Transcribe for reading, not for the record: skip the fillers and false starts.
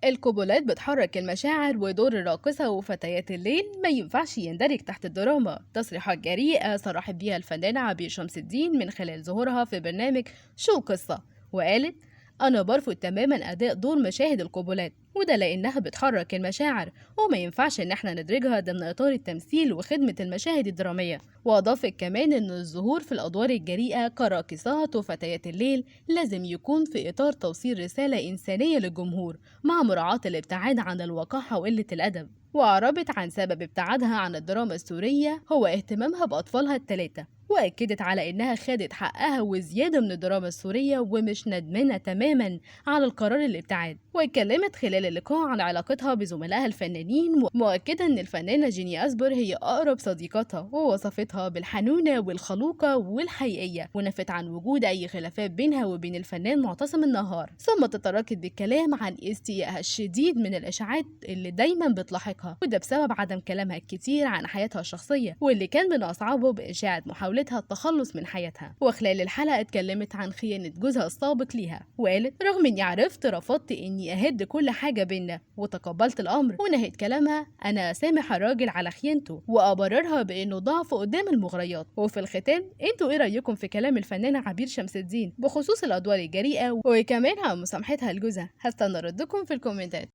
القبلات بتحرك المشاعر، ودور الراقصة وفتيات الليل ما ينفعش يندرج تحت الدراما. تصريحات جريئة صرحت بيها الفنانة عبير شمس الدين من خلال ظهورها في برنامج شو قصة، وقالت: أنا برفض تماما أداء دور مشاهد القبلات، وده لأنها بتحرك المشاعر وما ينفعش إن احنا ندرجها ضمن إطار التمثيل وخدمة المشاهد الدرامية. وأضافت كمان إن الظهور في الأدوار الجريئة كراقصات وفتيات الليل لازم يكون في إطار توصيل رسالة إنسانية للجمهور، مع مراعاة الابتعاد عن الوقاحة وقلة الأدب. وأعربت عن سبب ابتعادها عن الدراما السورية هو اهتمامها بأطفالها الثلاثة، وأكدت على إنها خدت حقها وزيادة من الدراما السورية ومش ندمانة تماما على القرار الابتعاد. واتكلمت خلال اللقاء عن علاقتها بزملائها الفنانين، مؤكدة إن الفنانة جيني أسبر هي أقرب صديقتها، ووصفتها بالحنونة والخلوقة والحقيقية، ونفت عن وجود أي خلافات بينها وبين الفنان معتصم النهار. ثم تطرقت بالكلام عن استيائها الشديد من الإشاعات اللي دايما بتلاحقها، وده بسبب عدم كلامها الكتير عن حياتها الشخصية، واللي كان من أصعبه بإشاعة محاولتها التخلص من حياتها. وخلال الحلقة اتكلمت عن خيانة جوزها السابق ليها، وقالت: رغم إني عرفت رفضت إني أهد كل حاجة بينا وتقبلت الأمر. ونهت كلامها: أنا أسامح الراجل على خيانته وأبررها بإنه ضعف قدام المغريات. وفي الختام، انتوا إيه رأيكم في كلام الفنانة عبير شمس الدين بخصوص الأدوار الجريئة وكمان عن مسامحتها لجوزها؟ هستنى ردكم في الكومنتات.